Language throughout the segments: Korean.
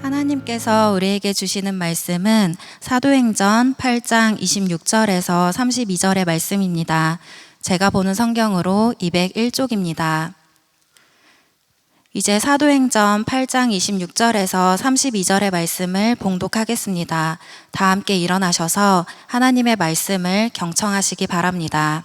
하나님께서 우리에게 주시는 말씀은 사도행전 8장 26절에서 32절의 말씀입니다. 제가 보는 성경으로 201쪽입니다. 이제 사도행전 8장 26절에서 32절의 말씀을 봉독하겠습니다. 다 함께 일어나셔서 하나님의 말씀을 경청하시기 바랍니다.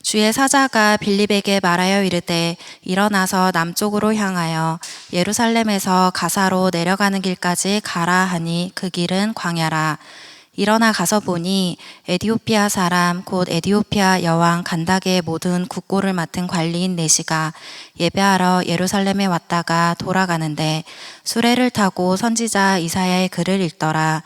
주의 사자가 빌립에게 말하여 이르되 일어나서 남쪽으로 향하여 예루살렘에서 가사로 내려가는 길까지 가라 하니 그 길은 광야라. 일어나 가서 보니 에디오피아 사람 곧 에디오피아 여왕 간다게의 모든 국고를 맡은 관리인 네시가 예배하러 예루살렘에 왔다가 돌아가는데 수레를 타고 선지자 이사야의 글을 읽더라.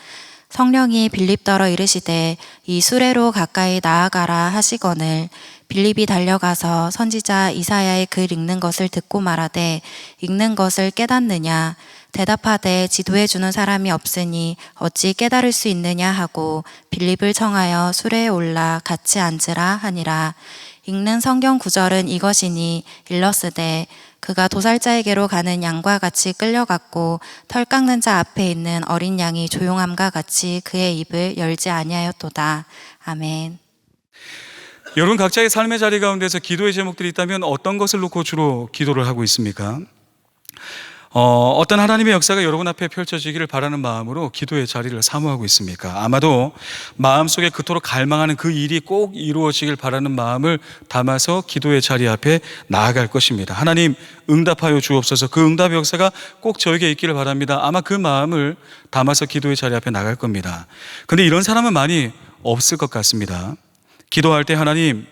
성령이 빌립더러 이르시되 이 수레로 가까이 나아가라 하시거늘 빌립이 달려가서 선지자 이사야의 글 읽는 것을 듣고 말하되 읽는 것을 깨닫느냐 대답하되 지도해 주는 사람이 없으니 어찌 깨달을 수 있느냐 하고 빌립을 청하여 수레에 올라 같이 앉으라 하니라. 읽는 성경 구절은 이것이니 일러스되 그가 도살자에게로 가는 양과 같이 끌려갔고 털 깎는 자 앞에 있는 어린 양이 조용함과 같이 그의 입을 열지 아니하였도다. 아멘. 여러분 각자의 삶의 자리 가운데서 기도의 제목들이 있다면 어떤 것을 놓고 주로 기도를 하고 있습니까? 어떤 하나님의 역사가 여러분 앞에 펼쳐지기를 바라는 마음으로 기도의 자리를 사모하고 있습니까? 아마도 마음속에 그토록 갈망하는 그 일이 꼭 이루어지길 바라는 마음을 담아서 기도의 자리 앞에 나아갈 것입니다. 하나님 응답하여 주옵소서. 그 응답의 역사가 꼭 저에게 있기를 바랍니다. 아마 그 마음을 담아서 기도의 자리 앞에 나갈 겁니다. 그런데 이런 사람은 많이 없을 것 같습니다. 기도할 때 하나님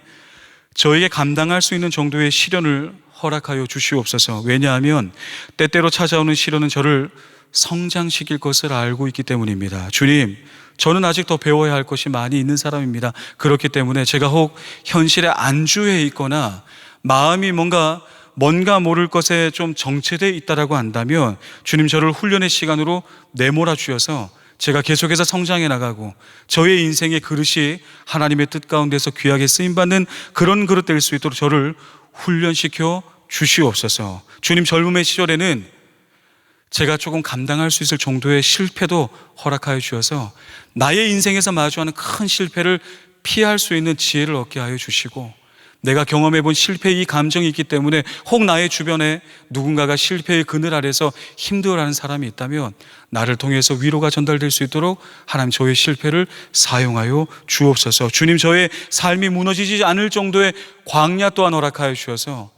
저에게 감당할 수 있는 정도의 시련을 허락하여 주시옵소서. 왜냐하면 때때로 찾아오는 시련은 저를 성장시킬 것을 알고 있기 때문입니다. 주님, 저는 아직 더 배워야 할 것이 많이 있는 사람입니다. 그렇기 때문에 제가 혹 현실에 안주해 있거나 마음이 뭔가 모를 것에 좀 정체되어 있다라고 한다면 주님 저를 훈련의 시간으로 내몰아 주셔서 제가 계속해서 성장해 나가고 저의 인생의 그릇이 하나님의 뜻 가운데서 귀하게 쓰임받는 그런 그릇 될 수 있도록 저를 훈련시켜 주시옵소서. 주님 젊음의 시절에는 제가 조금 감당할 수 있을 정도의 실패도 허락하여 주셔서 나의 인생에서 마주하는 큰 실패를 피할 수 있는 지혜를 얻게 하여 주시고 내가 경험해 본 실패의 이 감정이 있기 때문에 혹 나의 주변에 누군가가 실패의 그늘 아래서 힘들어하는 사람이 있다면 나를 통해서 위로가 전달될 수 있도록 하나님 저의 실패를 사용하여 주옵소서. 주님 저의 삶이 무너지지 않을 정도의 광야 또한 허락하여 주셔서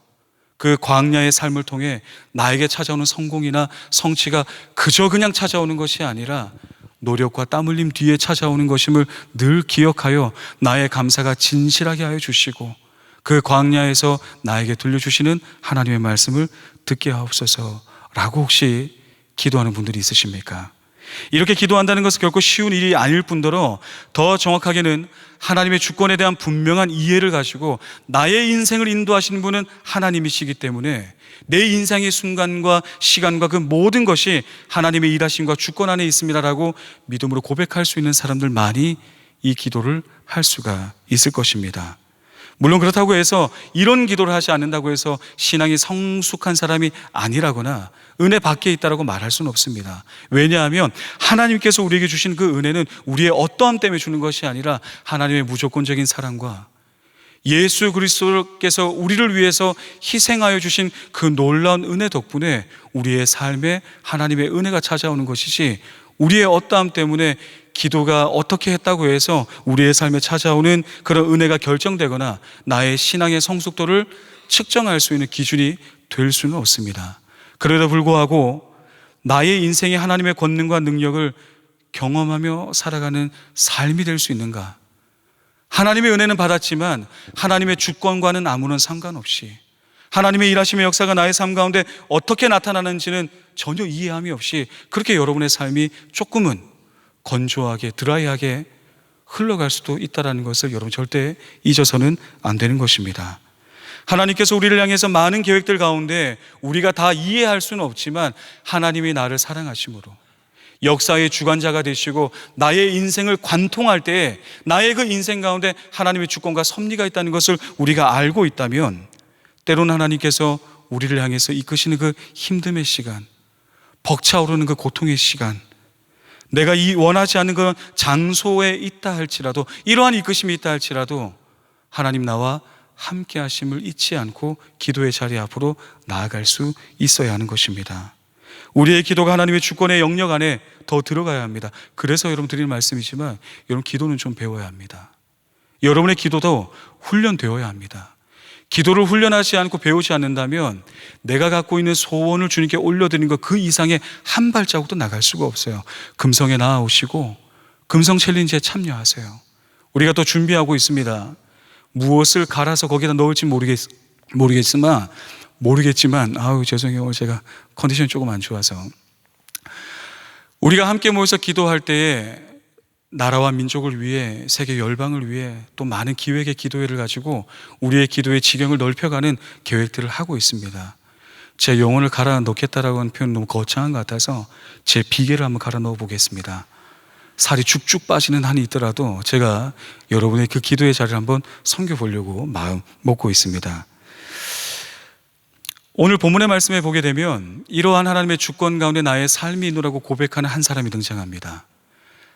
그 광야의 삶을 통해 나에게 찾아오는 성공이나 성취가 그저 그냥 찾아오는 것이 아니라 노력과 땀 흘림 뒤에 찾아오는 것임을 늘 기억하여 나의 감사가 진실하게 하여 주시고 그 광야에서 나에게 들려주시는 하나님의 말씀을 듣게 하옵소서라고 혹시 기도하는 분들이 있으십니까? 이렇게 기도한다는 것은 결코 쉬운 일이 아닐 뿐더러 더 정확하게는 하나님의 주권에 대한 분명한 이해를 가지고 나의 인생을 인도하시는 분은 하나님이시기 때문에 내 인생의 순간과 시간과 그 모든 것이 하나님의 일하심과 주권 안에 있습니다라고 믿음으로 고백할 수 있는 사람들만이 이 기도를 할 수가 있을 것입니다. 물론 그렇다고 해서 이런 기도를 하지 않는다고 해서 신앙이 성숙한 사람이 아니라거나 은혜 밖에 있다라고 말할 수는 없습니다. 왜냐하면 하나님께서 우리에게 주신 그 은혜는 우리의 어떠함 때문에 주는 것이 아니라 하나님의 무조건적인 사랑과 예수 그리스도께서 우리를 위해서 희생하여 주신 그 놀라운 은혜 덕분에 우리의 삶에 하나님의 은혜가 찾아오는 것이지 우리의 어떠함 때문에 기도가 어떻게 했다고 해서 우리의 삶에 찾아오는 그런 은혜가 결정되거나 나의 신앙의 성숙도를 측정할 수 있는 기준이 될 수는 없습니다. 그래도 불구하고 나의 인생에 하나님의 권능과 능력을 경험하며 살아가는 삶이 될 수 있는가? 하나님의 은혜는 받았지만 하나님의 주권과는 아무런 상관없이 하나님의 일하심의 역사가 나의 삶 가운데 어떻게 나타나는지는 전혀 이해함이 없이 그렇게 여러분의 삶이 조금은 건조하게 드라이하게 흘러갈 수도 있다는 것을 여러분 절대 잊어서는 안 되는 것입니다. 하나님께서 우리를 향해서 많은 계획들 가운데 우리가 다 이해할 수는 없지만 하나님이 나를 사랑하심으로 역사의 주관자가 되시고 나의 인생을 관통할 때 나의 그 인생 가운데 하나님의 주권과 섭리가 있다는 것을 우리가 알고 있다면 때로는 하나님께서 우리를 향해서 이끄시는 그 힘듦의 시간, 벅차오르는 그 고통의 시간, 내가 이 원하지 않는 그런 장소에 있다 할지라도, 이러한 이끄심이 있다 할지라도 하나님 나와 함께 하심을 잊지 않고 기도의 자리 앞으로 나아갈 수 있어야 하는 것입니다. 우리의 기도가 하나님의 주권의 영역 안에 더 들어가야 합니다. 그래서 여러분 드리는 말씀이지만, 여러분 기도는 좀 배워야 합니다. 여러분의 기도도 훈련되어야 합니다. 기도를 훈련하지 않고 배우지 않는다면 내가 갖고 있는 소원을 주님께 올려드리는 것 그 이상의 한 발자국도 나갈 수가 없어요. 금성에 나아오시고 금성 챌린지에 참여하세요. 우리가 또 준비하고 있습니다. 무엇을 갈아서 거기다 넣을지 모르겠지만 죄송해요. 오늘 제가 컨디션이 조금 안 좋아서. 우리가 함께 모여서 기도할 때에 나라와 민족을 위해, 세계 열방을 위해 또 많은 기획의 기도회를 가지고 우리의 기도의 지경을 넓혀가는 계획들을 하고 있습니다. 제 영혼을 갈아 넣겠다라고 하는 표현은 너무 거창한 것 같아서 제 비계를 한번 갈아 넣어 보겠습니다. 살이 쭉쭉 빠지는 한이 있더라도 제가 여러분의 그 기도의 자리를 한번 섬겨보려고 마음 먹고 있습니다. 오늘 본문의 말씀에 보게 되면 이러한 하나님의 주권 가운데 나의 삶이 있노라고 고백하는 한 사람이 등장합니다.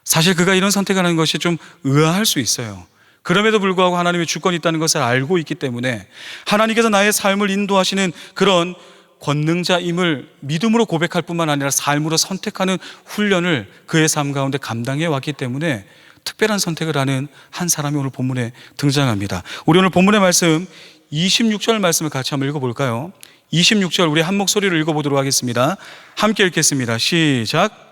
사실 그가 이런 선택을 하는 것이 좀 의아할 수 있어요. 그럼에도 불구하고 하나님의 주권이 있다는 것을 알고 있기 때문에 하나님께서 나의 삶을 인도하시는 그런 권능자임을 믿음으로 고백할 뿐만 아니라 삶으로 선택하는 훈련을 그의 삶 가운데 감당해 왔기 때문에 특별한 선택을 하는 한 사람이 오늘 본문에 등장합니다. 우리 오늘 본문의 말씀 26절 말씀을 같이 한번 읽어볼까요? 26절 우리 한 목소리로 읽어보도록 하겠습니다. 함께 읽겠습니다. 시작.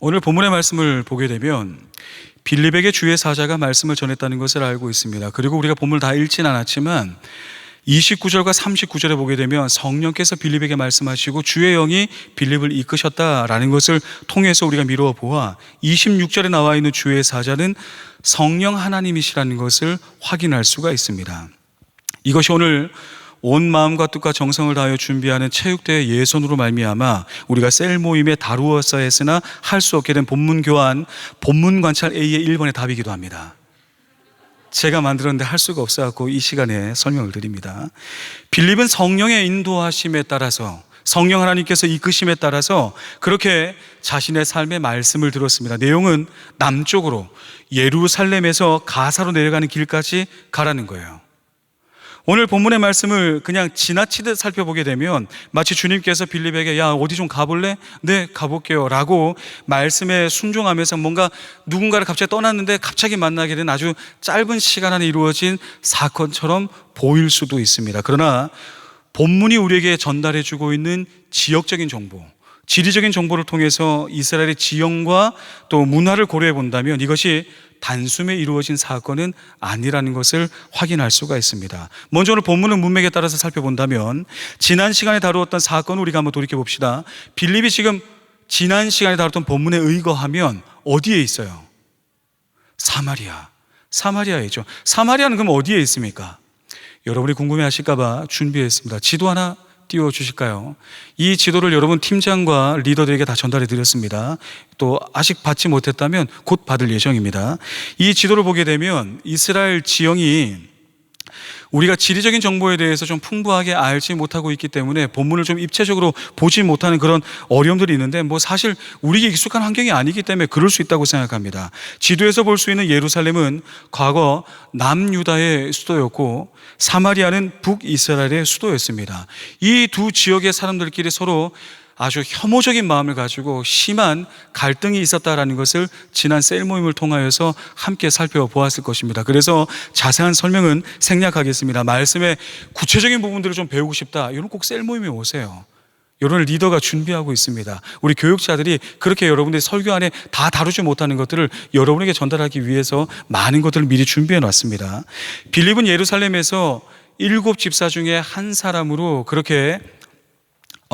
오늘 본문의 말씀을 보게 되면 빌립에게 주의 사자가 말씀을 전했다는 것을 알고 있습니다. 그리고 우리가 본문을 다 읽진 않았지만 29절과 39절에 보게 되면 성령께서 빌립에게 말씀하시고 주의 영이 빌립을 이끄셨다라는 것을 통해서 우리가 미루어 보아 26절에 나와 있는 주의 사자는 성령 하나님이시라는 것을 확인할 수가 있습니다. 이것이 오늘 온 마음과 뜻과 정성을 다하여 준비하는 체육대회 예선으로 말미암아 우리가 셀 모임에 다루었어야 했으나 할 수 없게 된 본문 교환, 본문 관찰 A의 1번의 답이기도 합니다. 제가 만들었는데 할 수가 없어서 이 시간에 설명을 드립니다. 빌립은 성령의 인도하심에 따라서, 성령 하나님께서 이끄심에 따라서 그렇게 자신의 삶의 말씀을 들었습니다. 내용은 남쪽으로 예루살렘에서 가사로 내려가는 길까지 가라는 거예요. 오늘 본문의 말씀을 그냥 지나치듯 살펴보게 되면 마치 주님께서 빌립에게 야 어디 좀 가볼래? 네 가볼게요 라고 말씀에 순종하면서 뭔가 누군가를 갑자기 떠났는데 갑자기 만나게 된 아주 짧은 시간 안에 이루어진 사건처럼 보일 수도 있습니다. 그러나 본문이 우리에게 전달해주고 있는 지역적인 정보, 지리적인 정보를 통해서 이스라엘의 지형과 또 문화를 고려해 본다면 이것이 단숨에 이루어진 사건은 아니라는 것을 확인할 수가 있습니다. 먼저 오늘 본문의 문맥에 따라서 살펴본다면 지난 시간에 다루었던 사건을 우리가 한번 돌이켜 봅시다. 빌립이 지금 지난 시간에 다뤘던 본문에 의거하면 어디에 있어요? 사마리아이죠. 사마리아는 그럼 어디에 있습니까? 여러분이 궁금해하실까 봐 준비했습니다. 지도 하나 띄워주실까요? 이 지도를 여러분 팀장과 리더들에게 다 전달해 드렸습니다. 또 아직 받지 못했다면 곧 받을 예정입니다. 이 지도를 보게 되면 이스라엘 지형이 우리가 지리적인 정보에 대해서 좀 풍부하게 알지 못하고 있기 때문에 본문을 좀 입체적으로 보지 못하는 그런 어려움들이 있는데 사실 우리에게 익숙한 환경이 아니기 때문에 그럴 수 있다고 생각합니다. 지도에서 볼 수 있는 예루살렘은 과거 남유다의 수도였고 사마리아는 북이스라엘의 수도였습니다. 이 두 지역의 사람들끼리 서로 아주 혐오적인 마음을 가지고 심한 갈등이 있었다라는 것을 지난 셀 모임을 통하여서 함께 살펴보았을 것입니다. 그래서 자세한 설명은 생략하겠습니다. 말씀의 구체적인 부분들을 좀 배우고 싶다, 이런 꼭 셀 모임에 오세요. 여러분을 리더가 준비하고 있습니다. 우리 교육자들이 그렇게 여러분들이 설교 안에 다 다루지 못하는 것들을 여러분에게 전달하기 위해서 많은 것들을 미리 준비해 놨습니다. 빌립은 예루살렘에서 7 집사 중에 한 사람으로 그렇게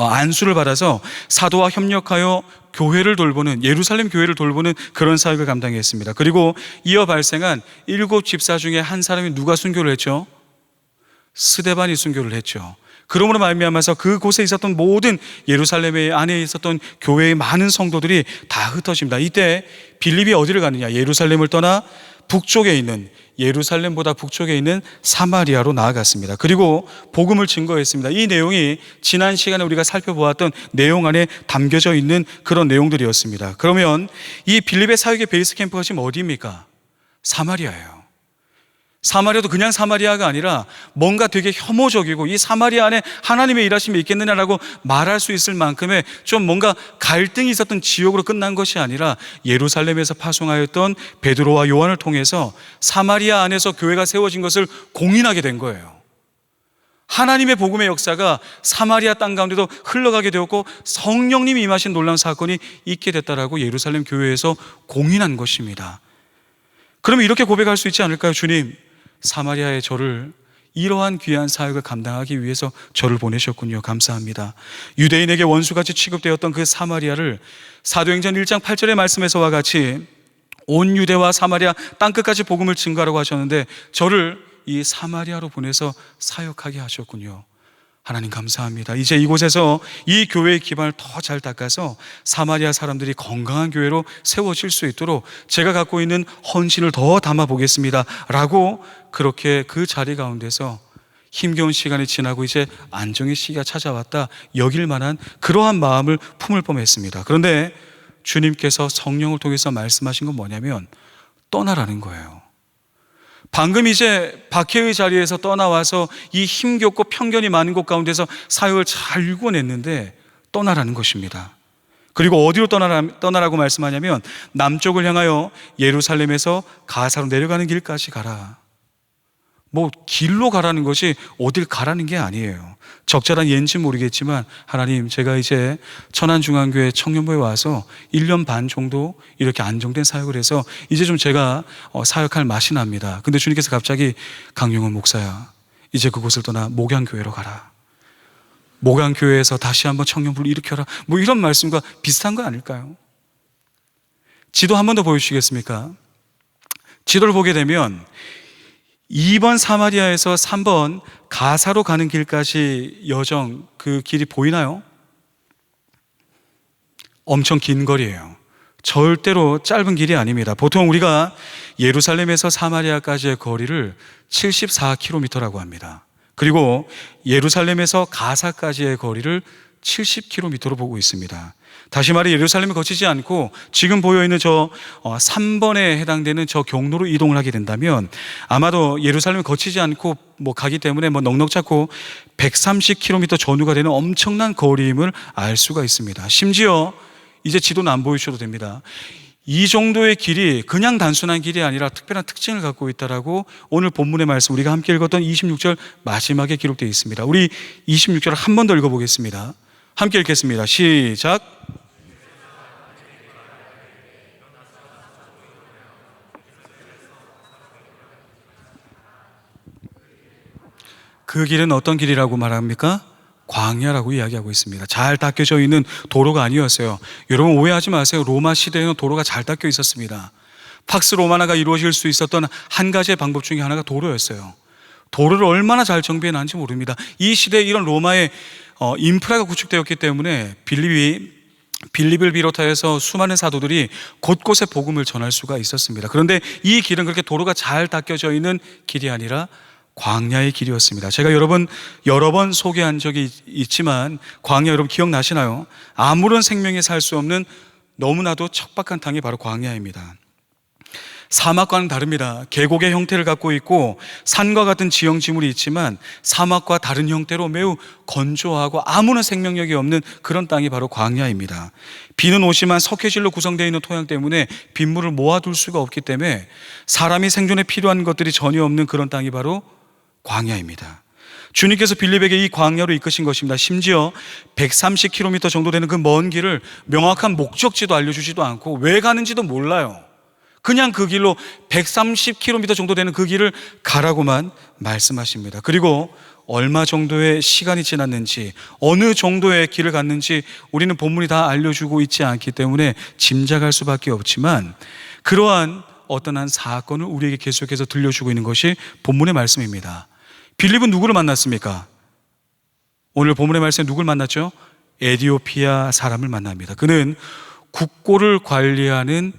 안수를 받아서 사도와 협력하여 교회를 돌보는, 예루살렘 교회를 돌보는 그런 사역을 감당했습니다. 그리고 이어 발생한 7 집사 중에 한 사람이 누가 순교를 했죠? 스데반이 순교를 했죠. 그러므로 말미암아서 그곳에 있었던 모든 예루살렘 안에 있었던 교회의 많은 성도들이 다 흩어집니다. 이때 빌립이 어디를 가느냐? 예루살렘을 떠나 북쪽에 있는, 예루살렘보다 북쪽에 있는 사마리아로 나아갔습니다. 그리고 복음을 증거했습니다. 이 내용이 지난 시간에 우리가 살펴보았던 내용 안에 담겨져 있는 그런 내용들이었습니다. 그러면 이 빌립의 사역의 베이스 캠프가 지금 어디입니까? 사마리아예요. 사마리아도 그냥 사마리아가 아니라 뭔가 되게 혐오적이고, 이 사마리아 안에 하나님의 일하심이 있겠느냐라고 말할 수 있을 만큼의 좀 뭔가 갈등이 있었던 지역으로 끝난 것이 아니라 예루살렘에서 파송하였던 베드로와 요한을 통해서 사마리아 안에서 교회가 세워진 것을 공인하게 된 거예요. 하나님의 복음의 역사가 사마리아 땅 가운데도 흘러가게 되었고 성령님이 임하신 놀라운 사건이 있게 됐다라고 예루살렘 교회에서 공인한 것입니다. 그러면 이렇게 고백할 수 있지 않을까요? 주님, 사마리아의 저를 이러한 귀한 사역을 감당하기 위해서 저를 보내셨군요. 감사합니다. 유대인에게 원수같이 취급되었던 그 사마리아를 사도행전 1장 8절의 말씀에서와 같이 온 유대와 사마리아 땅끝까지 복음을 증거하라고 하셨는데 저를 이 사마리아로 보내서 사역하게 하셨군요. 하나님 감사합니다. 이제 이곳에서 이 교회의 기반을 더 잘 닦아서 사마리아 사람들이 건강한 교회로 세워질 수 있도록 제가 갖고 있는 헌신을 더 담아 보겠습니다 라고 그렇게 그 자리 가운데서 힘겨운 시간이 지나고 이제 안정의 시기가 찾아왔다 여길 만한 그러한 마음을 품을 뻔했습니다. 그런데 주님께서 성령을 통해서 말씀하신 건 뭐냐면 떠나라는 거예요. 방금 이제 박해의 자리에서 떠나와서 이 힘겹고 편견이 많은 곳 가운데서 사역을 잘 일궈냈는데 떠나라는 것입니다. 그리고 어디로 떠나라고 말씀하냐면 남쪽을 향하여 예루살렘에서 가사로 내려가는 길까지 가라. 뭐 길로 가라는 것이 어딜 가라는 게 아니에요. 적절한 예인지 모르겠지만 하나님, 제가 이제 천안중앙교회 청년부에 와서 1년 반 정도 이렇게 안정된 사역을 해서 이제 좀 제가 사역할 맛이 납니다. 근데 주님께서 갑자기 강용원 목사야, 이제 그곳을 떠나 목양교회로 가라. 목양교회에서 다시 한번 청년부를 일으켜라. 뭐 이런 말씀과 비슷한 거 아닐까요? 지도 한 번 더 보여주시겠습니까? 지도를 보게 되면 2번 사마리아에서 3번 가사로 가는 길까지 여정, 그 길이 보이나요? 엄청 긴 거리예요. 절대로 짧은 길이 아닙니다. 보통 우리가 예루살렘에서 사마리아까지의 거리를 74km라고 합니다. 그리고 예루살렘에서 가사까지의 거리를 70km로 보고 있습니다. 다시 말해 예루살렘을 거치지 않고 지금 보여있는 저 3번에 해당되는 저 경로로 이동을 하게 된다면 아마도 예루살렘을 거치지 않고 가기 때문에 넉넉 잡고 130km 전후가 되는 엄청난 거리임을 알 수가 있습니다. 심지어 이제 지도는 안 보여주셔도 됩니다. 이 정도의 길이 그냥 단순한 길이 아니라 특별한 특징을 갖고 있다라고 오늘 본문의 말씀 우리가 함께 읽었던 26절 마지막에 기록되어 있습니다. 우리 26절을 한 번 더 읽어보겠습니다. 함께 읽겠습니다. 시작. 그 길은 어떤 길이라고 말합니까? 광야라고 이야기하고 있습니다. 잘 닦여져 있는 도로가 아니었어요. 여러분 오해하지 마세요. 로마 시대에는 도로가 잘 닦여 있었습니다. 팍스 로마나가 이루어질 수 있었던 한 가지의 방법 중에 하나가 도로였어요. 도로를 얼마나 잘 정비해 놨는지 모릅니다. 이 시대에 이런 로마의 인프라가 구축되었기 때문에 빌립을 비롯하여서 수많은 사도들이 곳곳에 복음을 전할 수가 있었습니다. 그런데 이 길은 그렇게 도로가 잘 닦여져 있는 길이 아니라 광야의 길이었습니다. 제가 여러 번 소개한 적이 있지만 광야 여러분 기억나시나요? 아무런 생명이 살 수 없는 너무나도 척박한 땅이 바로 광야입니다. 사막과는 다릅니다. 계곡의 형태를 갖고 있고 산과 같은 지형지물이 있지만 사막과 다른 형태로 매우 건조하고 아무런 생명력이 없는 그런 땅이 바로 광야입니다. 비는 오지만 석회질로 구성되어 있는 토양 때문에 빗물을 모아둘 수가 없기 때문에 사람이 생존에 필요한 것들이 전혀 없는 그런 땅이 바로 광야입니다. 주님께서 빌립에게 이 광야로 이끄신 것입니다. 심지어 130km 정도 되는 그 먼 길을 명확한 목적지도 알려주지도 않고 왜 가는지도 몰라요. 그냥 그 길로 130km 정도 되는 그 길을 가라고만 말씀하십니다. 그리고 얼마 정도의 시간이 지났는지 어느 정도의 길을 갔는지 우리는 본문이 다 알려주고 있지 않기 때문에 짐작할 수밖에 없지만 그러한 어떤 한 사건을 우리에게 계속해서 들려주고 있는 것이 본문의 말씀입니다. 빌립은 누구를 만났습니까? 오늘 본문의 말씀에 누굴 만났죠? 에디오피아 사람을 만납니다. 그는 국고를 관리하는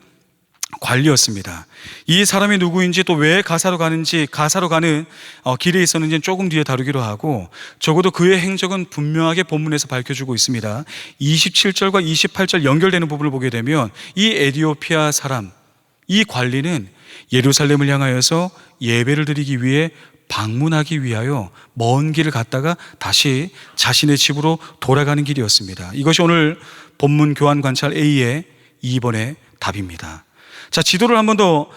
관리였습니다. 이 사람이 누구인지 또 왜 가사로 가는 길에 있었는지는 조금 뒤에 다루기로 하고, 적어도 그의 행적은 분명하게 본문에서 밝혀주고 있습니다. 27절과 28절 연결되는 부분을 보게 되면 이 에디오피아 사람, 이 관리는 예루살렘을 향하여서 예배를 드리기 위해 방문하기 위하여 먼 길을 갔다가 다시 자신의 집으로 돌아가는 길이었습니다. 이것이 오늘 본문 교환 관찰 A의 2번의 답입니다. 자, 지도를 한 번 더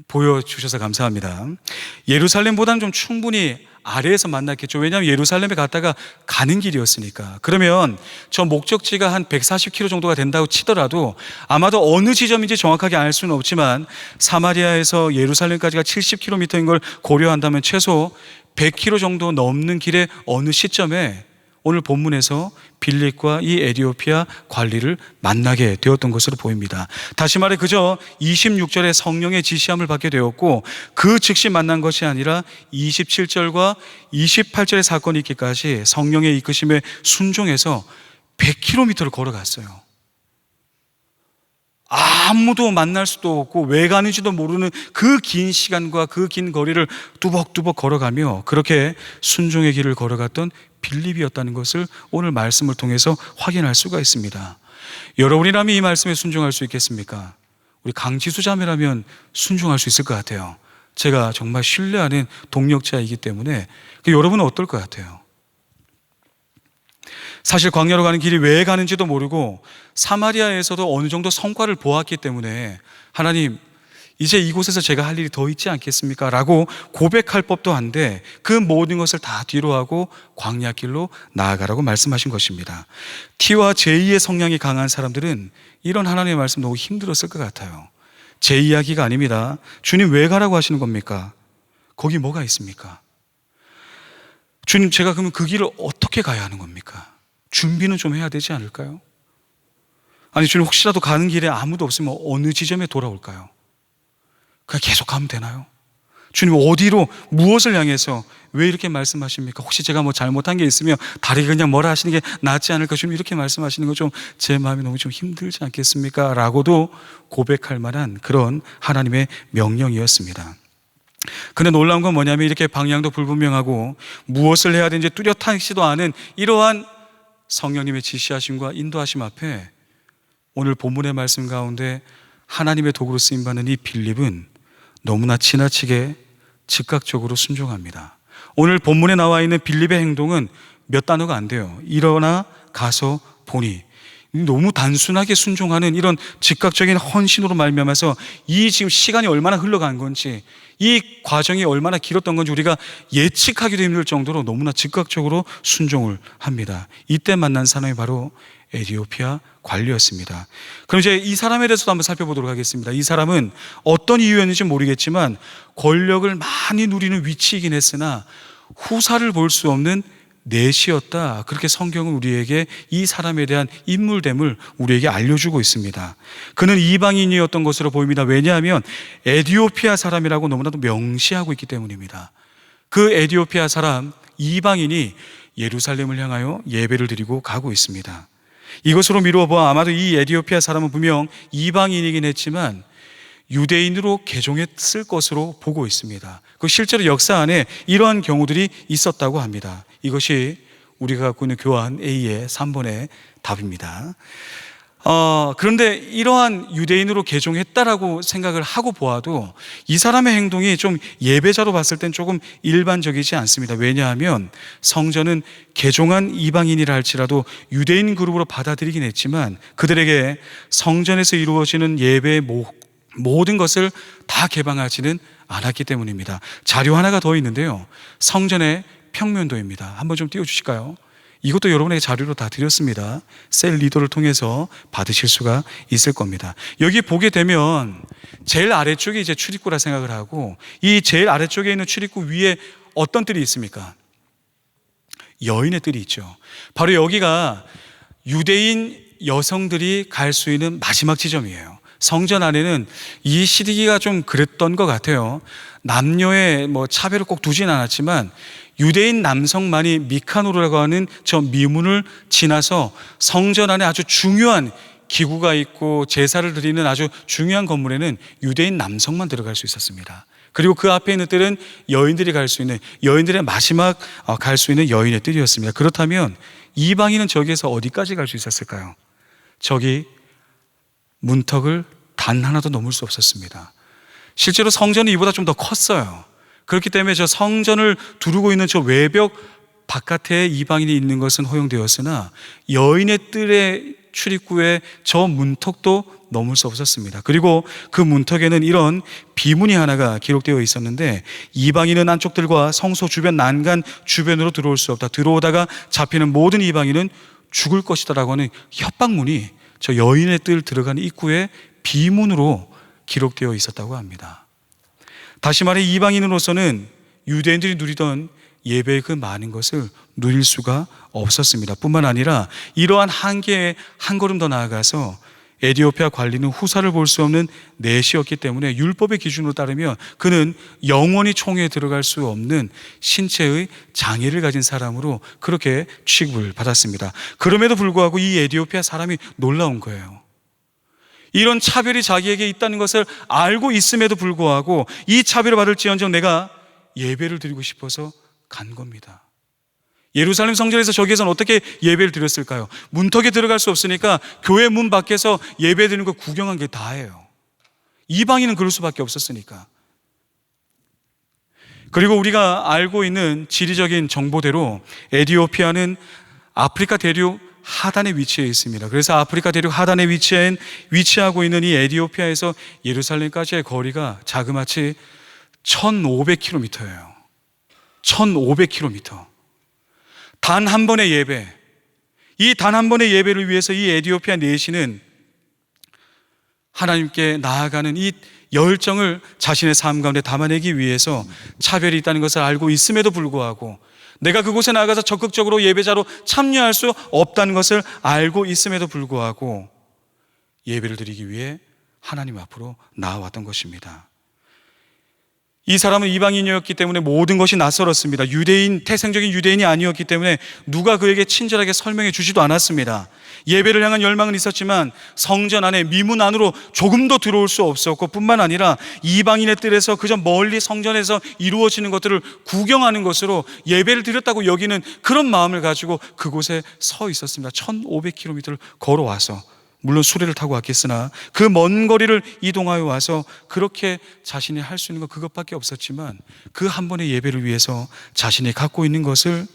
보여주셔서 감사합니다. 예루살렘보다는 좀 충분히 아래에서 만났겠죠. 왜냐하면 예루살렘에 갔다가 가는 길이었으니까. 그러면 저 목적지가 한 140km 정도가 된다고 치더라도 아마도 어느 지점인지 정확하게 알 수는 없지만 사마리아에서 예루살렘까지가 70km인 걸 고려한다면 최소 100km 정도 넘는 길의 어느 시점에 오늘 본문에서 빌립과 이 에디오피아 관리를 만나게 되었던 것으로 보입니다. 다시 말해 그저 26절에 성령의 지시함을 받게 되었고 그 즉시 만난 것이 아니라 27절과 28절의 사건이 있기까지 성령의 이끄심에 순종해서 100km를 걸어갔어요. 아무도 만날 수도 없고 왜 가는지도 모르는 그 긴 시간과 그 긴 거리를 뚜벅뚜벅 걸어가며 그렇게 순종의 길을 걸어갔던 빌립이었다는 것을 오늘 말씀을 통해서 확인할 수가 있습니다. 여러분이라면 이 말씀에 순종할 수 있겠습니까? 우리 강지수 자매라면 순종할 수 있을 것 같아요. 제가 정말 신뢰하는 동력자이기 때문에. 여러분은 어떨 것 같아요? 사실 광야로 가는 길이 왜 가는지도 모르고 사마리아에서도 어느 정도 성과를 보았기 때문에 하나님, 이제 이곳에서 제가 할 일이 더 있지 않겠습니까? 라고 고백할 법도 한데 그 모든 것을 다 뒤로하고 광야길로 나아가라고 말씀하신 것입니다. T와 J의 성향이 강한 사람들은 이런 하나님의 말씀 너무 힘들었을 것 같아요. 제 이야기가 아닙니다. 주님 왜 가라고 하시는 겁니까? 거기 뭐가 있습니까? 주님, 제가 그러면 그 길을 어떻게 가야 하는 겁니까? 준비는 좀 해야 되지 않을까요? 아니 주님, 혹시라도 가는 길에 아무도 없으면 어느 지점에 돌아올까요? 그냥 계속 가면 되나요? 주님, 어디로, 무엇을 향해서 왜 이렇게 말씀하십니까? 혹시 제가 뭐 잘못한 게 있으면 다리 그냥 뭐라 하시는 게 낫지 않을까? 주님, 이렇게 말씀하시는 거 좀 제 마음이 너무 좀 힘들지 않겠습니까? 라고도 고백할 만한 그런 하나님의 명령이었습니다. 근데 놀라운 건 뭐냐면 이렇게 방향도 불분명하고 무엇을 해야 되는지 뚜렷하지도 않은 이러한 성령님의 지시하심과 인도하심 앞에 오늘 본문의 말씀 가운데 하나님의 도구로 쓰임받는 이 빌립은 너무나 지나치게 즉각적으로 순종합니다. 오늘 본문에 나와 있는 빌립의 행동은 몇 단어가 안 돼요. 일어나 가서 보니. 너무 단순하게 순종하는 이런 즉각적인 헌신으로 말미암아서 이 지금 시간이 얼마나 흘러간 건지, 이 과정이 얼마나 길었던 건지 우리가 예측하기도 힘들 정도로 너무나 즉각적으로 순종을 합니다. 이때 만난 사람이 바로 에디오피아 관리였습니다. 그럼 이제 이 사람에 대해서도 한번 살펴보도록 하겠습니다. 이 사람은 어떤 이유였는지 모르겠지만 권력을 많이 누리는 위치이긴 했으나 후사를 볼 수 없는 넷이었다. 그렇게 성경은 우리에게 이 사람에 대한 인물됨을 우리에게 알려주고 있습니다. 그는 이방인이었던 것으로 보입니다. 왜냐하면 에디오피아 사람이라고 너무나도 명시하고 있기 때문입니다. 그 에디오피아 사람, 이방인이 예루살렘을 향하여 예배를 드리고 가고 있습니다. 이것으로 미루어 보아 아마도 이 에디오피아 사람은 분명 이방인이긴 했지만 유대인으로 개종했을 것으로 보고 있습니다. 그 실제로 역사 안에 이러한 경우들이 있었다고 합니다. 이것이 우리가 갖고 있는 교환 A의 3번의 답입니다. 그런데 이러한 유대인으로 개종했다라고 생각을 하고 보아도 이 사람의 행동이 좀 예배자로 봤을 땐 조금 일반적이지 않습니다. 왜냐하면 성전은 개종한 이방인이라 할지라도 유대인 그룹으로 받아들이긴 했지만 그들에게 성전에서 이루어지는 예배의 모든 것을 다 개방하지는 않았기 때문입니다. 자료 하나가 더 있는데요. 성전의 평면도입니다. 한번 좀 띄워주실까요? 이것도 여러분에게 자료로 다 드렸습니다. 셀 리더를 통해서 받으실 수가 있을 겁니다. 여기 보게 되면 제일 아래쪽이 이제 출입구라 생각을 하고 이 제일 아래쪽에 있는 출입구 위에 어떤 뜰이 있습니까? 여인의 뜰이 있죠. 바로 여기가 유대인 여성들이 갈 수 있는 마지막 지점이에요. 성전 안에는 이 시기가 좀 그랬던 것 같아요. 남녀의 차별을 꼭 두진 않았지만 유대인 남성만이 미카노라고 하는 저 미문을 지나서 성전 안에 아주 중요한 기구가 있고 제사를 드리는 아주 중요한 건물에는 유대인 남성만 들어갈 수 있었습니다. 그리고 그 앞에 있는 뜰은 여인들이 갈 수 있는, 여인들의 마지막 갈 수 있는 여인의 뜰이었습니다. 그렇다면 이방인은 저기에서 어디까지 갈 수 있었을까요? 저기 문턱을 단 하나도 넘을 수 없었습니다. 실제로 성전이 이보다 좀 더 컸어요. 그렇기 때문에 저 성전을 두르고 있는 저 외벽 바깥에 이방인이 있는 것은 허용되었으나 여인의 뜰의 출입구에 저 문턱도 넘을 수 없었습니다. 그리고 그 문턱에는 이런 비문이 하나가 기록되어 있었는데, 이방인은 안쪽들과 성소 주변 난간 주변으로 들어올 수 없다. 들어오다가 잡히는 모든 이방인은 죽을 것이다라고 하는 협박문이 저 여인의 뜰 들어가는 입구에 비문으로 기록되어 있었다고 합니다. 다시 말해 이방인으로서는 유대인들이 누리던 예배의 그 많은 것을 누릴 수가 없었습니다. 뿐만 아니라 이러한 한계에 한 걸음 더 나아가서 에디오피아 관리는 후사를 볼 수 없는 내시였기 때문에 율법의 기준으로 따르면 그는 영원히 총회에 들어갈 수 없는 신체의 장애를 가진 사람으로 그렇게 취급을 받았습니다. 그럼에도 불구하고 이 에디오피아 사람이 놀라운 거예요. 이런 차별이 자기에게 있다는 것을 알고 있음에도 불구하고 이 차별을 받을지언정 내가 예배를 드리고 싶어서 간 겁니다. 예루살렘 성전에서 저기에서는 어떻게 예배를 드렸을까요? 문턱에 들어갈 수 없으니까 교회 문 밖에서 예배 드리는 거 구경한 게 다예요. 이방인은 그럴 수밖에 없었으니까. 그리고 우리가 알고 있는 지리적인 정보대로 에디오피아는 아프리카 대륙 하단에 위치해 있습니다. 그래서 아프리카 대륙 하단에 위치하고 있는 이 에디오피아에서 예루살렘까지의 거리가 자그마치 1500km예요. 1500km. 단 한 번의 예배, 이 단 한 번의 예배를 위해서 이 에디오피아 내시는 하나님께 나아가는 이 열정을 자신의 삶 가운데 담아내기 위해서 차별이 있다는 것을 알고 있음에도 불구하고, 내가 그곳에 나가서 적극적으로 예배자로 참여할 수 없다는 것을 알고 있음에도 불구하고 예배를 드리기 위해 하나님 앞으로 나아왔던 것입니다. 이 사람은 이방인이었기 때문에 모든 것이 낯설었습니다. 태생적인 유대인이 아니었기 때문에 누가 그에게 친절하게 설명해 주지도 않았습니다. 예배를 향한 열망은 있었지만 성전 안에 미문 안으로 조금도 들어올 수 없었고, 뿐만 아니라 이방인의 뜰에서 그저 멀리 성전에서 이루어지는 것들을 구경하는 것으로 예배를 드렸다고 여기는 그런 마음을 가지고 그곳에 서 있었습니다. 1500km를 걸어와서, 물론 수레를 타고 왔겠으나 그 먼 거리를 이동하여 와서 그렇게 자신이 할 수 있는 것 그것밖에 없었지만 그 한 번의 예배를 위해서 자신이 갖고 있는 것을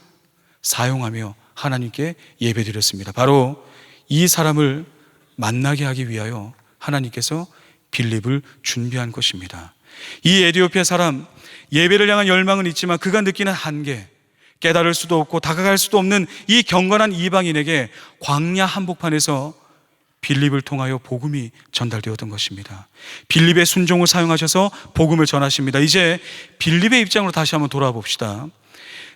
사용하며 하나님께 예배드렸습니다. 바로 이 사람을 만나게 하기 위하여 하나님께서 빌립을 준비한 것입니다. 이 에디오피아 사람, 예배를 향한 열망은 있지만 그가 느끼는 한계, 깨달을 수도 없고 다가갈 수도 없는 이 경건한 이방인에게 광야 한복판에서 빌립을 통하여 복음이 전달되었던 것입니다. 빌립의 순종을 사용하셔서 복음을 전하십니다. 이제 빌립의 입장으로 다시 한번 돌아봅시다.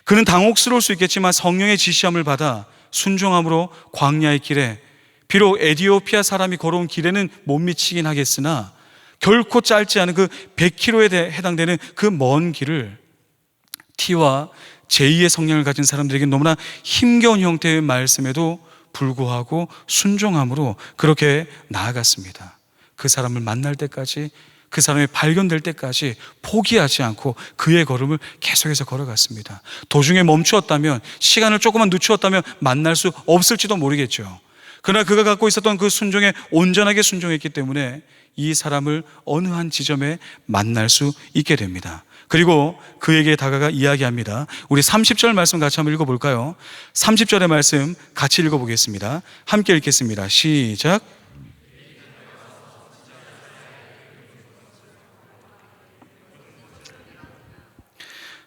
그는 당혹스러울 수 있겠지만 성령의 지시함을 받아 순종함으로 광야의 길에, 비록 에디오피아 사람이 걸어온 길에는 못 미치긴 하겠으나 결코 짧지 않은 그 100km에 해당되는 그 먼 길을 T와 제2의 성령을 가진 사람들에게 너무나 힘겨운 형태의 말씀에도 불구하고 순종함으로 그렇게 나아갔습니다. 그 사람을 만날 때까지, 그 사람이 발견될 때까지 포기하지 않고 그의 걸음을 계속해서 걸어갔습니다. 도중에 멈추었다면, 시간을 조금만 늦추었다면 만날 수 없을지도 모르겠죠. 그러나 그가 갖고 있었던 그 순종에 온전하게 순종했기 때문에 이 사람을 어느 한 지점에 만날 수 있게 됩니다. 그리고 그에게 다가가 이야기합니다. 우리 30절 말씀 같이 한번 읽어볼까요? 30절의 말씀 같이 읽어보겠습니다. 함께 읽겠습니다. 시작.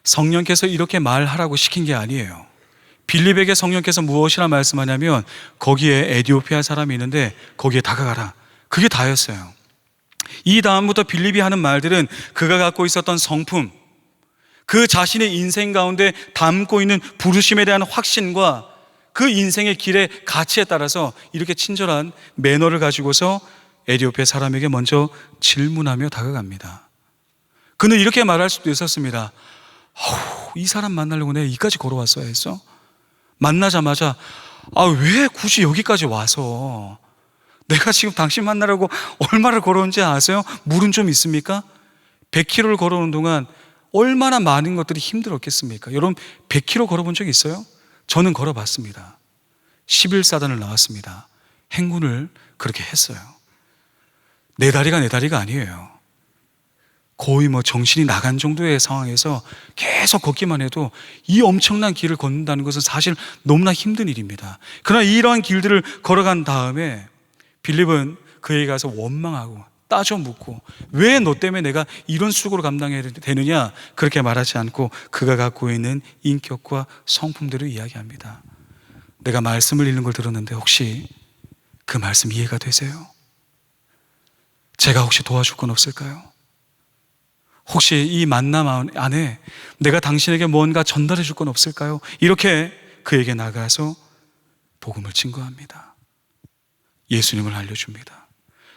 성령께서 이렇게 말하라고 시킨 게 아니에요. 빌립에게 성령께서 무엇이라 말씀하냐면 거기에 에디오피아 사람이 있는데 거기에 다가가라. 그게 다였어요. 이 다음부터 빌립이 하는 말들은 그가 갖고 있었던 성품, 그 자신의 인생 가운데 담고 있는 부르심에 대한 확신과 그 인생의 길의 가치에 따라서 이렇게 친절한 매너를 가지고서 에디오피아 사람에게 먼저 질문하며 다가갑니다. 그는 이렇게 말할 수도 있었습니다. 이 사람 만나려고 내가 여기까지 걸어왔어야 했어? 만나자마자 왜 굳이 여기까지 와서, 내가 지금 당신 만나려고 얼마를 걸어온지 아세요? 물은 좀 있습니까? 100km를 걸어오는 동안 얼마나 많은 것들이 힘들었겠습니까? 여러분 100km 걸어본 적 있어요? 저는 걸어봤습니다. 11사단을 나왔습니다. 행군을 그렇게 했어요. 내 다리가 아니에요. 거의 정신이 나간 정도의 상황에서 계속 걷기만 해도 이 엄청난 길을 걷는다는 것은 사실 너무나 힘든 일입니다. 그러나 이러한 길들을 걸어간 다음에 빌립은 그에게 가서 원망하고 따져 묻고, 왜 너 때문에 내가 이런 수고를 감당해야 되느냐, 그렇게 말하지 않고 그가 갖고 있는 인격과 성품들을 이야기합니다. 내가 말씀을 읽는 걸 들었는데 혹시 그 말씀 이해가 되세요? 제가 혹시 도와줄 건 없을까요? 혹시 이 만남 안에 내가 당신에게 뭔가 전달해 줄 건 없을까요? 이렇게 그에게 나가서 복음을 증거합니다. 예수님을 알려줍니다.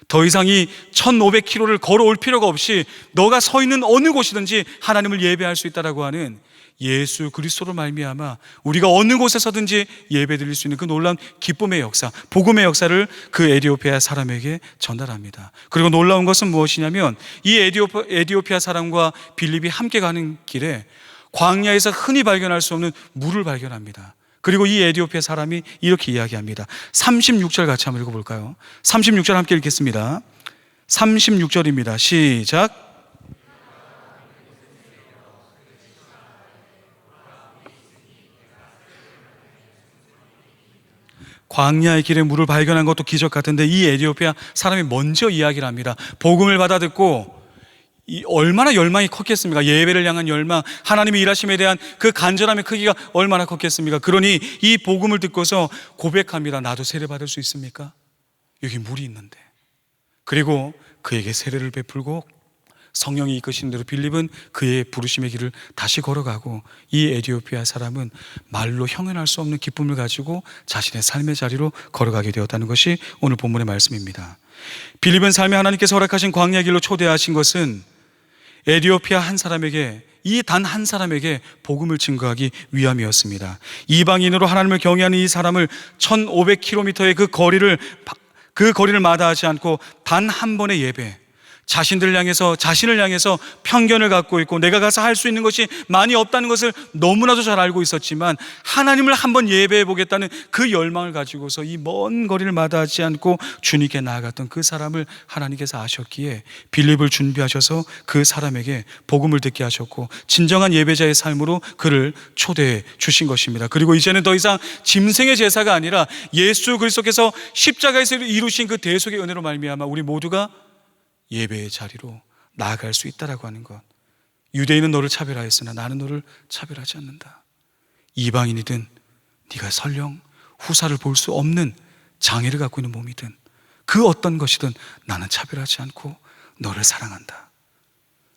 더 이상 이 1500km를 걸어올 필요가 없이 너가 서 있는 어느 곳이든지 하나님을 예배할 수 있다라고 하는 예수 그리스도로 말미암아 우리가 어느 곳에서든지 예배드릴 수 있는 그 놀라운 기쁨의 역사, 복음의 역사를 그 에티오피아 사람에게 전달합니다. 그리고 놀라운 것은 무엇이냐면 이 에티오피아 사람과 빌립이 함께 가는 길에 광야에서 흔히 발견할 수 없는 물을 발견합니다. 그리고 이 에티오피아 사람이 이렇게 이야기합니다. 36절 같이 한번 읽어볼까요? 36절 함께 읽겠습니다. 36절입니다. 시작. 광야의 길에 물을 발견한 것도 기적 같은데 이 에티오피아 사람이 먼저 이야기를 합니다. 복음을 받아 듣고 얼마나 열망이 컸겠습니까? 예배를 향한 열망, 하나님의 일하심에 대한 그 간절함의 크기가 얼마나 컸겠습니까? 그러니 이 복음을 듣고서 고백합니다. 나도 세례 받을 수 있습니까? 여기 물이 있는데. 그리고 그에게 세례를 베풀고 성령이 이끄신 대로 빌립은 그의 부르심의 길을 다시 걸어가고 이 에티오피아 사람은 말로 형언할 수 없는 기쁨을 가지고 자신의 삶의 자리로 걸어가게 되었다는 것이 오늘 본문의 말씀입니다. 빌립은 삶에 하나님께서 허락하신 광야의 길로 초대하신 것은 에티오피아 한 사람에게, 이 단 한 사람에게 복음을 증거하기 위함이었습니다. 이방인으로 하나님을 경외하는 이 사람을 1500km의 그 거리를 마다하지 않고 단 한 번의 예배, 자신을 향해서 편견을 갖고 있고 내가 가서 할 수 있는 것이 많이 없다는 것을 너무나도 잘 알고 있었지만 하나님을 한번 예배해 보겠다는 그 열망을 가지고서 이 먼 거리를 마다하지 않고 주님께 나아갔던 그 사람을 하나님께서 아셨기에 빌립을 준비하셔서 그 사람에게 복음을 듣게 하셨고 진정한 예배자의 삶으로 그를 초대해 주신 것입니다. 그리고 이제는 더 이상 짐승의 제사가 아니라 예수 그리스도께서 십자가에서 이루신 그 대속의 은혜로 말미암아 우리 모두가 예배의 자리로 나아갈 수 있다라고 하는 것. 유대인은 너를 차별하였으나 나는 너를 차별하지 않는다. 이방인이든 네가 설령 후사를 볼 수 없는 장애를 갖고 있는 몸이든 그 어떤 것이든 나는 차별하지 않고 너를 사랑한다.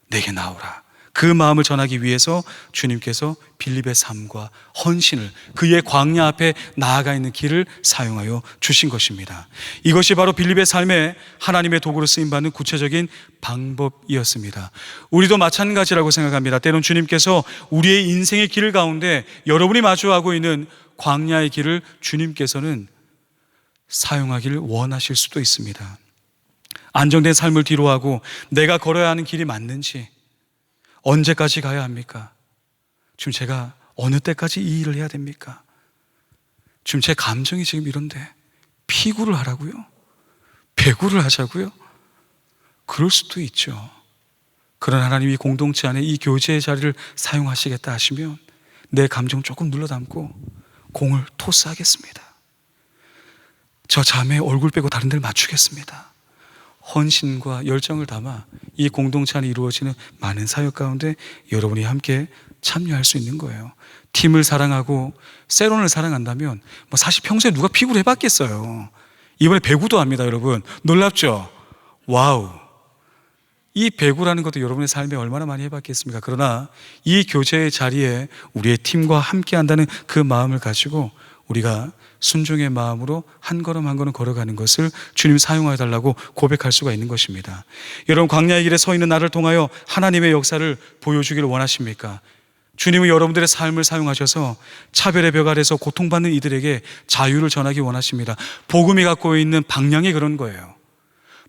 내게 나오라. 그 마음을 전하기 위해서 주님께서 빌립의 삶과 헌신을, 그의 광야 앞에 나아가 있는 길을 사용하여 주신 것입니다. 이것이 바로 빌립의 삶에 하나님의 도구로 쓰임받는 구체적인 방법이었습니다. 우리도 마찬가지라고 생각합니다. 때론 주님께서 우리의 인생의 길 가운데 여러분이 마주하고 있는 광야의 길을 주님께서는 사용하기를 원하실 수도 있습니다. 안정된 삶을 뒤로하고 내가 걸어야 하는 길이 맞는지, 언제까지 가야 합니까? 지금 제가 어느 때까지 이 일을 해야 됩니까? 지금 제 감정이 지금 이런데 피구를 하라고요? 배구를 하자고요? 그럴 수도 있죠. 그런 하나님이 공동체 안에 이 교제의 자리를 사용하시겠다 하시면 내 감정 조금 눌러담고 공을 토스하겠습니다. 저 자매 얼굴 빼고 다른 데를 맞추겠습니다. 헌신과 열정을 담아 이 공동체 안에 이루어지는 많은 사역 가운데 여러분이 함께 참여할 수 있는 거예요. 팀을 사랑하고 세론을 사랑한다면 사실 평소에 누가 피구를 해봤겠어요. 이번에 배구도 합니다. 여러분 놀랍죠? 와우. 이 배구라는 것도 여러분의 삶에 얼마나 많이 해봤겠습니까? 그러나 이 교제의 자리에 우리의 팀과 함께 한다는 그 마음을 가지고 우리가 순종의 마음으로 한 걸음 한 걸음 걸어가는 것을 주님 사용해 달라고 고백할 수가 있는 것입니다. 여러분 광야의 길에 서 있는 나를 통하여 하나님의 역사를 보여주기를 원하십니까? 주님은 여러분들의 삶을 사용하셔서 차별의 벽 아래서 고통받는 이들에게 자유를 전하기 원하십니다. 복음이 갖고 있는 방향이 그런 거예요.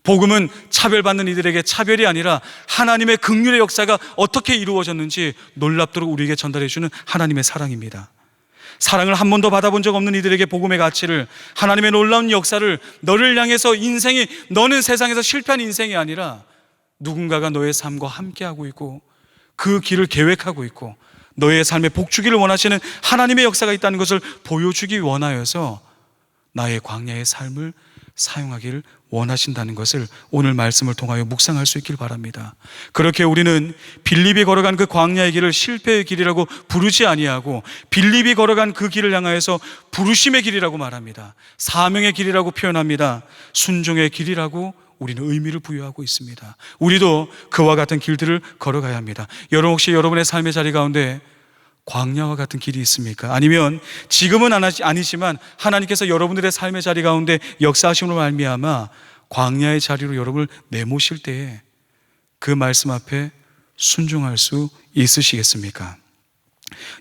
복음은 차별받는 이들에게 차별이 아니라 하나님의 긍휼의 역사가 어떻게 이루어졌는지 놀랍도록 우리에게 전달해주는 하나님의 사랑입니다. 사랑을 한 번도 받아본 적 없는 이들에게 복음의 가치를, 하나님의 놀라운 역사를, 너를 향해서 인생이, 너는 세상에서 실패한 인생이 아니라 누군가가 너의 삶과 함께하고 있고 그 길을 계획하고 있고 너의 삶에 복주기를 원하시는 하나님의 역사가 있다는 것을 보여주기 원하여서 나의 광야의 삶을 사용하기를 원하신다는 것을 오늘 말씀을 통하여 묵상할 수 있길 바랍니다. 그렇게 우리는 빌립이 걸어간 그 광야의 길을 실패의 길이라고 부르지 아니하고 빌립이 걸어간 그 길을 향하여서 부르심의 길이라고 말합니다. 사명의 길이라고 표현합니다. 순종의 길이라고 우리는 의미를 부여하고 있습니다. 우리도 그와 같은 길들을 걸어가야 합니다. 여러분, 혹시 여러분의 삶의 자리 가운데 광야와 같은 길이 있습니까? 아니면 지금은 아니지만 하나님께서 여러분들의 삶의 자리 가운데 역사하심으로 말미암아 광야의 자리로 여러분을 내모실 때에 그 말씀 앞에 순종할 수 있으시겠습니까?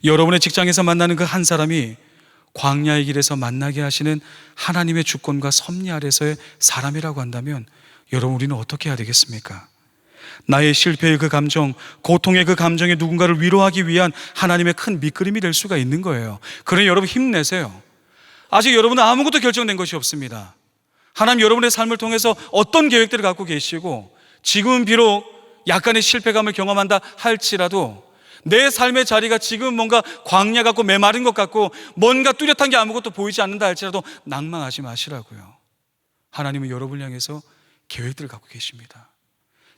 여러분의 직장에서 만나는 그 한 사람이 광야의 길에서 만나게 하시는 하나님의 주권과 섭리 아래서의 사람이라고 한다면 여러분, 우리는 어떻게 해야 되겠습니까? 나의 실패의 그 감정, 고통의 그 감정에 누군가를 위로하기 위한 하나님의 큰 밑그림이 될 수가 있는 거예요. 그러니 여러분, 힘내세요. 아직 여러분은 아무것도 결정된 것이 없습니다. 하나님 여러분의 삶을 통해서 어떤 계획들을 갖고 계시고 지금은 비록 약간의 실패감을 경험한다 할지라도 내 삶의 자리가 지금 뭔가 광야 같고 메마른 것 같고 뭔가 뚜렷한 게 아무것도 보이지 않는다 할지라도 낭망하지 마시라고요. 하나님은 여러분을 향해서 계획들을 갖고 계십니다.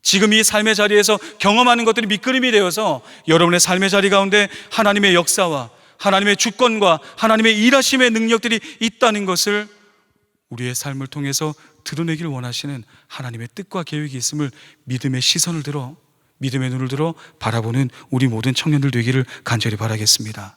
지금 이 삶의 자리에서 경험하는 것들이 밑그림이 되어서 여러분의 삶의 자리 가운데 하나님의 역사와 하나님의 주권과 하나님의 일하심의 능력들이 있다는 것을 우리의 삶을 통해서 드러내기를 원하시는 하나님의 뜻과 계획이 있음을 믿음의 시선을 들어, 믿음의 눈을 들어 바라보는 우리 모든 청년들 되기를 간절히 바라겠습니다.